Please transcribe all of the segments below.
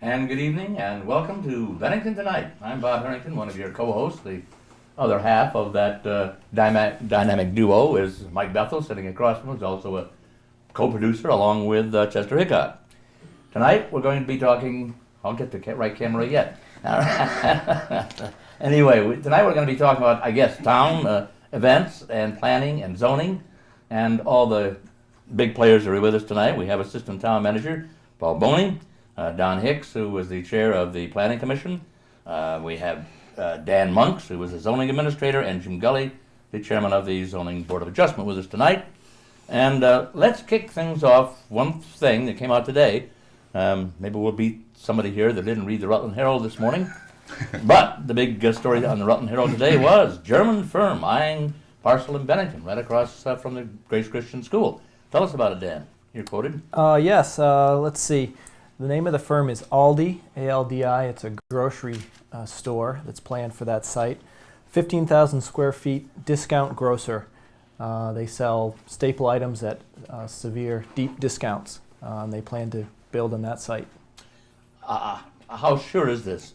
And good evening, and welcome to Bennington Tonight. I'm Bob Harrington, one of your co-hosts. The other half of that dynamic duo is Mike Bethel, sitting across from us, also a co-producer, along with Chester Hickok. Tonight, we're going to be talking, I'll get the right camera yet. Anyway, tonight we're going to be talking about, I guess, town events and planning and zoning, and all the big players are with us tonight. We have Assistant Town Manager Paul Boney, Don Hicks, who was the chair of the Planning Commission. We have Dan Monks, who was the zoning administrator, and Jim Gully, the chairman of the Zoning Board of Adjustment, with us tonight. And let's kick things off. One thing that came out today, maybe we'll beat somebody here that didn't read the Rutland Herald this morning, but the big story on the Rutland Herald today was German firm eyeing parcel in Bennington, right across from the Grace Christian School. Tell us about it, Dan. You're quoted. Yes, let's see. The name of the firm is Aldi, A-L-D-I. It's a grocery store that's planned for that site. 15,000 square feet, discount grocer. They sell staple items at severe, deep discounts. And they plan to build on that site. How sure is this?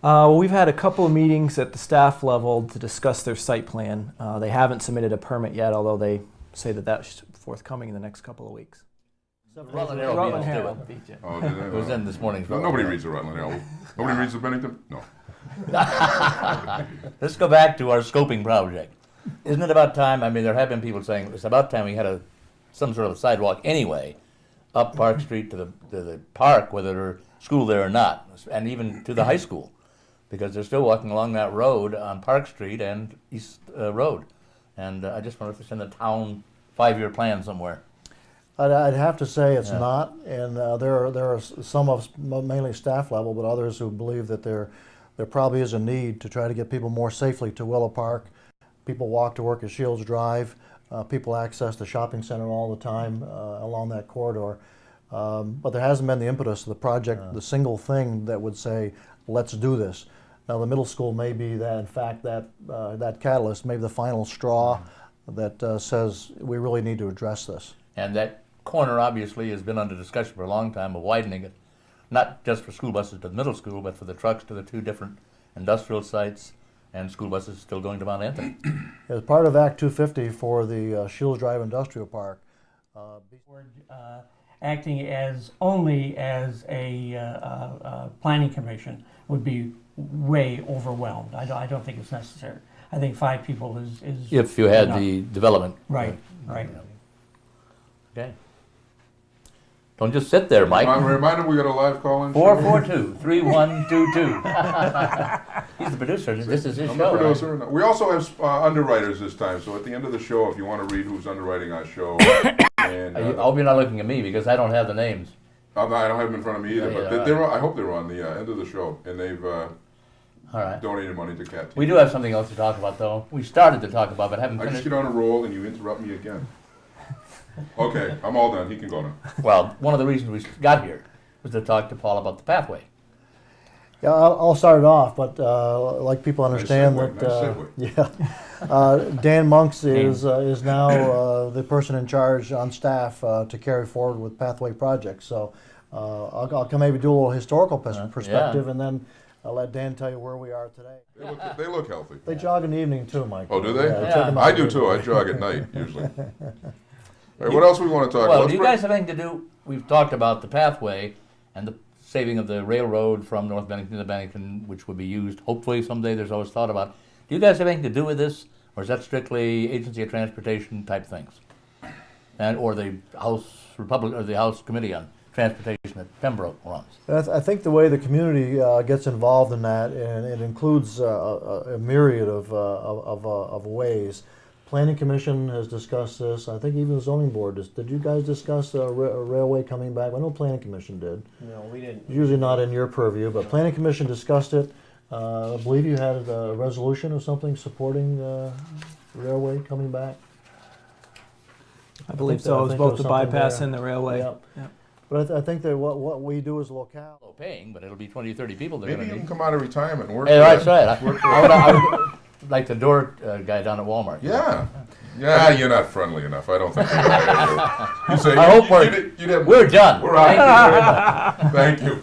Well, we've had a couple of meetings at the staff level to discuss their site plan. They haven't submitted a permit yet, although they say that that's forthcoming in the next couple of weeks. Rutland Herald beat you. Oh, did they? It was in this morning's No, nobody reads the Rutland Herald. Nobody reads the Bennington? No. Let's go back to our scoping project. Isn't it about time? I mean, there have been people saying it's about time we had some sort of sidewalk anyway, up Park Street to the park, whether there's school there or not, and even to the high school, because they're still walking along that road on Park Street and East Road. And I just wonder if it's in the town 5-year plan somewhere. I'd have to say it's not, and there are some of us, mainly staff level, but others who believe that there probably is a need to try to get people more safely to Willow Park. People walk to work at Shields Drive. People access the shopping center all the time along that corridor. But there hasn't been the impetus of the project, the single thing that would say, let's do this. Now the middle school may be that, in fact, that catalyst, maybe the final straw that says we really need to address this. And that corner obviously has been under discussion for a long time of widening it, not just for school buses to the middle school, but for the trucks to the two different industrial sites and school buses still going to Mount Anthony. As part of Act 250 for the Shields Drive Industrial Park, acting only as a planning commission would be way overwhelmed. I don't think it's necessary. I think 5 people is If you had enough. the development. Right. Okay. Don't just sit there, Mike. Remind him we got a live call-in. 442-3122. He's the producer. This is his I'm show. the producer. Right? We also have underwriters this time, so at the end of the show, if you want to read who's underwriting our show, and I hope you're not looking at me because I don't have the names. I don't have them in front of me either, but Yeah, they're. I hope they're on the end of the show, and they've All right. donated money to CATTV. We do have something else to talk about, though. We started to talk about, but haven't I just finished. get on a roll and you interrupt me again. Okay, I'm all done. He can go now. Well, one of the reasons we got here was to talk to Paul about the pathway. Yeah, I'll start it off, but like people understand Nice that Dan Monks is now the person in charge on staff to carry forward with Pathway projects. So I'll maybe do a little historical perspective, and then I'll let Dan tell you where we are today. They look healthy. They jog in the evening too, Mike. Oh, do they? Yeah, Yeah. check 'em out. I do too. I jog at night usually. All right, what else we want to talk Well, about? do you guys have anything to do? We've talked about the pathway and the saving of the railroad from North Bennington to Bennington, which would be used hopefully someday. There's always thought about. Do you guys have anything to do with this, or is that strictly agency of transportation type things, or the House Republic or the House Committee on Transportation that Pembroke runs? I think the way the community gets involved in that, and it includes a myriad of ways. Planning Commission has discussed this. I think even the Zoning Board. Did you guys discuss a railway coming back? I know Planning Commission did. No, we didn't. Usually not in your purview, but Planning Commission discussed it. I believe you had a resolution or something supporting railway coming back. I believe so. so. It was both the bypass and the railway. Yep. Yep. But I think that what we do as locale. Low paying, but it'll be 20 or 30 people they're Maybe going you to can need. come out of retirement and work. Hey, for that's that. right. Work for I that. would like the door guy down at Walmart. Yeah. Yeah, you're not friendly enough. I don't think you're right. You say, I hope you'd have- we're done. We're out. Thank you very much. Thank you.